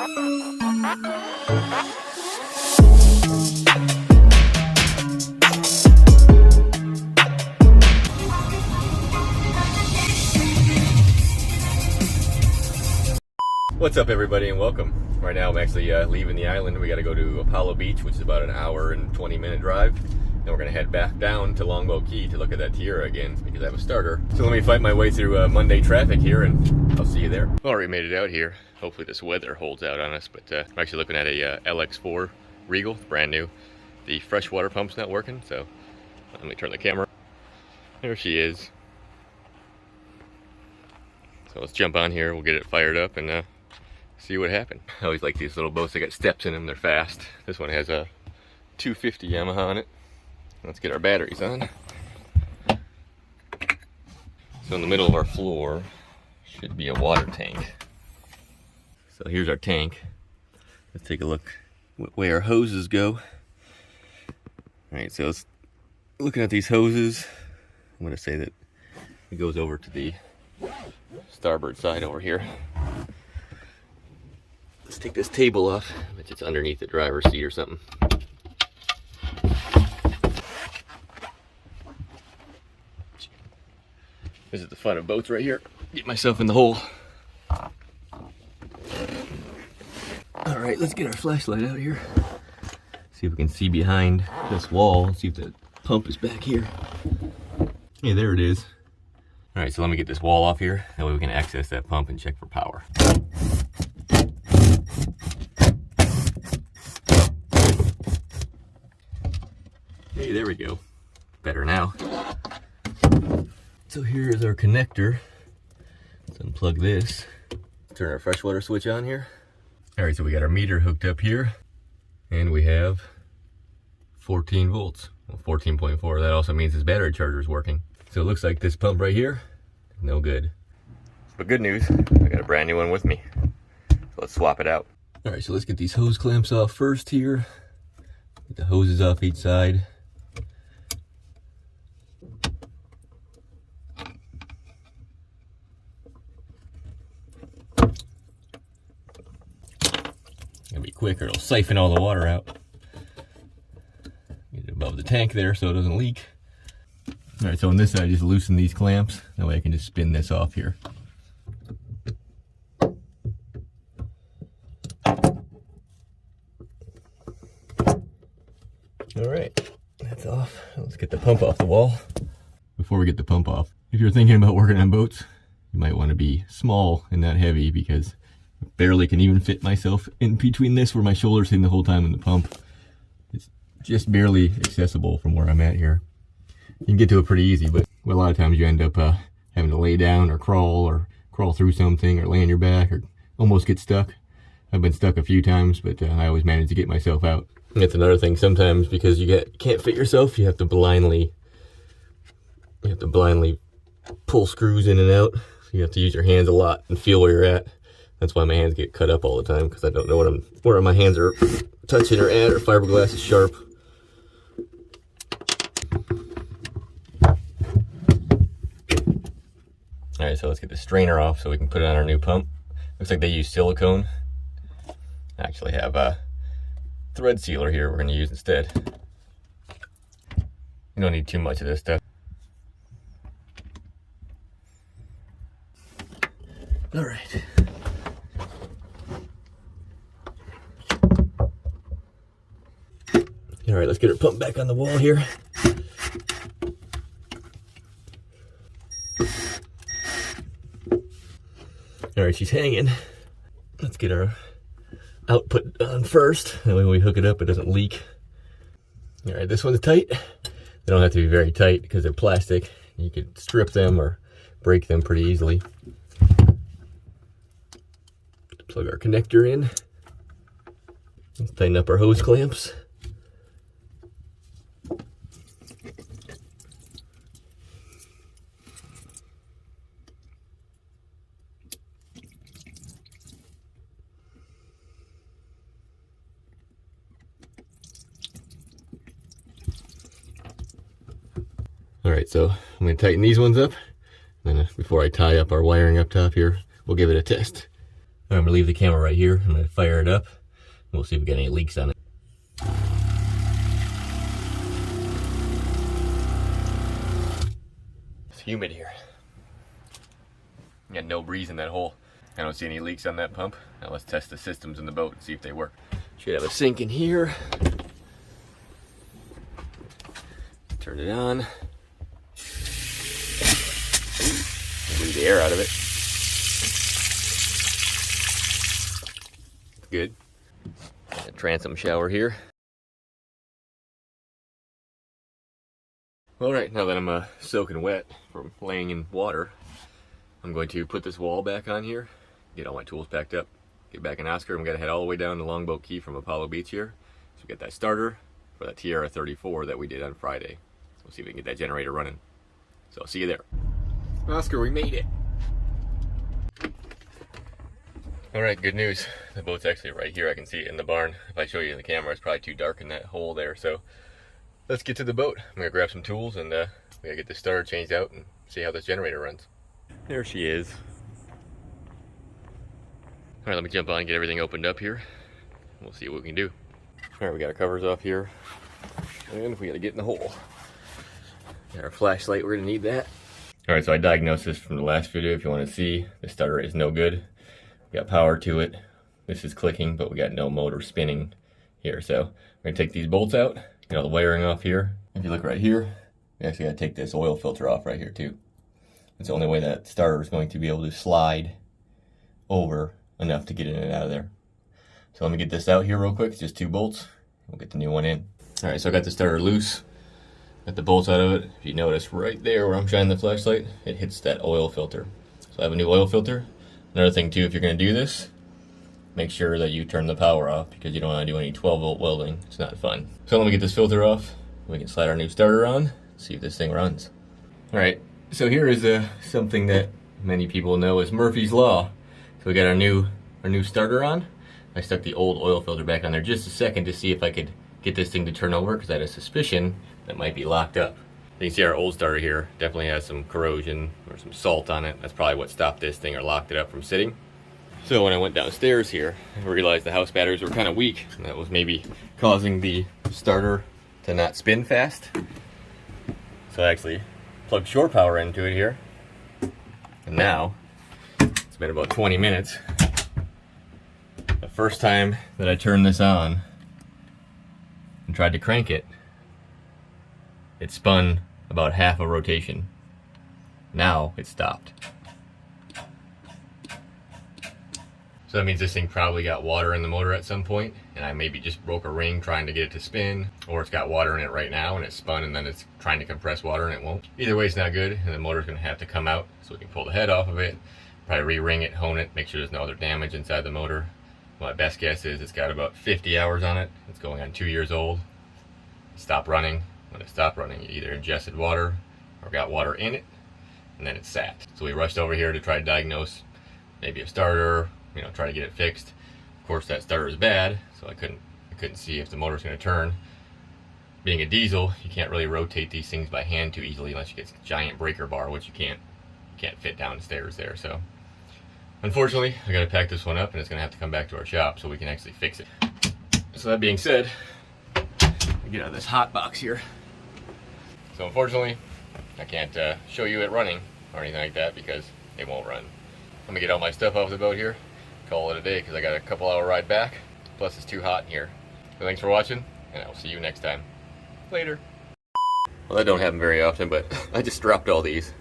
What's up, everybody, and welcome. Right now I'm actually leaving the island. We got to go to Apollo Beach, which is about an hour and 20-minute drive. Then we're going to head back down to Longbow Key to look at that Tiara again because I have a starter. So let me fight my way through Monday traffic here, and I'll see you there. Already made it out here. Hopefully this weather holds out on us, but I'm actually looking at a LX4 Regal, brand new. The freshwater pump's not working, so let me turn the camera. There she is. So let's jump on here. We'll get it fired up and see what happened. I always like these little boats. They got steps in them. They're fast. This one has a 250 Yamaha on it. Let's get our batteries on. So in the middle of our floor should be a water tank. So here's our tank. Let's take a look what way our hoses go. Alright, so let's looking at these hoses. I'm going to say that it goes over to the starboard side over here. Let's take this table off. I bet it's underneath the driver's seat or something. This is the fun of boats right here. Get myself in the hole. Alright, let's get our flashlight out here. See if we can see behind this wall. See if the pump is back here. Yeah, there it is. Alright, so let me get this wall off here. That way we can access that pump and check for power. Hey, there we go. Better now. So here is our connector. Let's unplug this. Turn our freshwater switch on here. Alright, so we got our meter hooked up here. And we have 14 volts. Well, 14.4. That also means this battery charger is working. So it looks like this pump right here, no good. But good news, I got a brand new one with me. So let's swap it out. Alright, so let's get these hose clamps off first here. Get the hoses off each side. It'll be quicker, it'll siphon all the water out. Get it above the tank there so it doesn't leak. Alright, so on this side, just loosen these clamps. That way I can just spin this off here. Alright, that's off. Let's get the pump off the wall. Before we get the pump off, if you're thinking about working on boats, you might want to be small and not heavy because I barely can even fit myself in between this where my shoulder's hitting the whole time in the pump. It's just barely accessible from where I'm at here. You can get to it pretty easy, but a lot of times you end up having to lay down or crawl through something or lay on your back or almost get stuck. I've been stuck a few times, but I always manage to get myself out. And that's another thing. Sometimes because you can't fit yourself, you have to blindly pull screws in and out. So you have to use your hands a lot and feel where you're at. That's why my hands get cut up all the time because I don't know where my hands are touching or at, or fiberglass is sharp. Alright, so let's get the strainer off so we can put it on our new pump. Looks like they use silicone. I actually have a thread sealer here we're going to use instead. You don't need too much of this stuff. Alright. Alright, let's get her pump back on the wall here. Alright, she's hanging. Let's get our output on first. That way when we hook it up, it doesn't leak. Alright, this one's tight. They don't have to be very tight because they're plastic. You could strip them or break them pretty easily. Plug our connector in. Let's tighten up our hose clamps. Alright, so I'm going to tighten these ones up. And then before I tie up our wiring up top here, we'll give it a test. I'm gonna leave the camera right here. I'm gonna fire it up. We'll see if we got any leaks on it. It's humid here. Got no breeze in that hole. I don't see any leaks on that pump. Now let's test the systems in the boat and see if they work. Should have a sink in here. Turn it on. Bleed the air out of it. Good. A transom shower here. Alright, now that I'm soaking wet from laying in water, I'm going to put this wall back on here, get all my tools packed up, get back in Oscar. I'm going to head all the way down to Longboat Key from Apollo Beach here. So we got that starter for that Tiara 34 that we did on Friday. We'll see if we can get that generator running. So I'll see you there. Oscar, we made it. Alright, good news. The boat's actually right here. I can see it in the barn. If I show you in the camera, it's probably too dark in that hole there. So let's get to the boat. I'm going to grab some tools and we got to get this starter changed out and see how this generator runs. There she is. Alright, let me jump on and get everything opened up here. We'll see what we can do. Alright, we got our covers off here. And we got to get in the hole. Got our flashlight, we're going to need that. Alright, so I diagnosed this from the last video. If you want to see, the starter is no good. We got power to it. This is clicking, but we got no motor spinning here. So we're going to take these bolts out, get all the wiring off here. If you look right here, we actually got to take this oil filter off right here too. It's the only way that starter is going to be able to slide over enough to get in and out of there. So let me get this out here real quick. It's just 2 bolts. We'll get the new one in. Alright, so I got the starter loose. Got the bolts out of it. If you notice right there where I'm shining the flashlight, it hits that oil filter. So I have a new oil filter. Another thing too, if you're going to do this, make sure that you turn the power off because you don't want to do any 12-volt welding. It's not fun. So let me get this filter off. We can slide our new starter on, see if this thing runs. Alright, so here is something that many people know as Murphy's Law. So we got our new starter on. I stuck the old oil filter back on there just a second to see if I could get this thing to turn over because I had a suspicion that might be locked up. You can see our old starter here definitely has some corrosion or some salt on it. That's probably what stopped this thing or locked it up from sitting. So when I went downstairs here, I realized the house batteries were kind of weak, and that was maybe causing the starter to not spin fast. So I actually plugged shore power into it here. And now, it's been about 20 minutes. The first time that I turned this on and tried to crank it, it spun about half a rotation. Now it stopped. So that means this thing probably got water in the motor at some point, and I maybe just broke a ring trying to get it to spin, or it's got water in it right now and it spun and then it's trying to compress water and it won't. Either way, it's not good, and the motor's gonna have to come out so we can pull the head off of it, probably re-ring it, hone it, make sure there's no other damage inside the motor. My best guess is it's got about 50 hours on it. It's going on 2 years old. Stop running. When it stopped running, it either ingested water or got water in it, and then it sat. So we rushed over here to try to diagnose maybe a starter, try to get it fixed. Of course, that starter is bad, so I couldn't see if the motor's going to turn. Being a diesel, you can't really rotate these things by hand too easily unless you get a giant breaker bar, which you can't fit downstairs there. So unfortunately, I got to pack this one up, and it's going to have to come back to our shop so we can actually fix it. So that being said, we get out of this hot box here. So unfortunately, I can't show you it running or anything like that because it won't run. I'm gonna get all my stuff off the boat here, call it a day because I got a couple hour ride back. Plus it's too hot in here. So thanks for watching, and I'll see you next time. Later. Well, that don't happen very often, but I just dropped all these.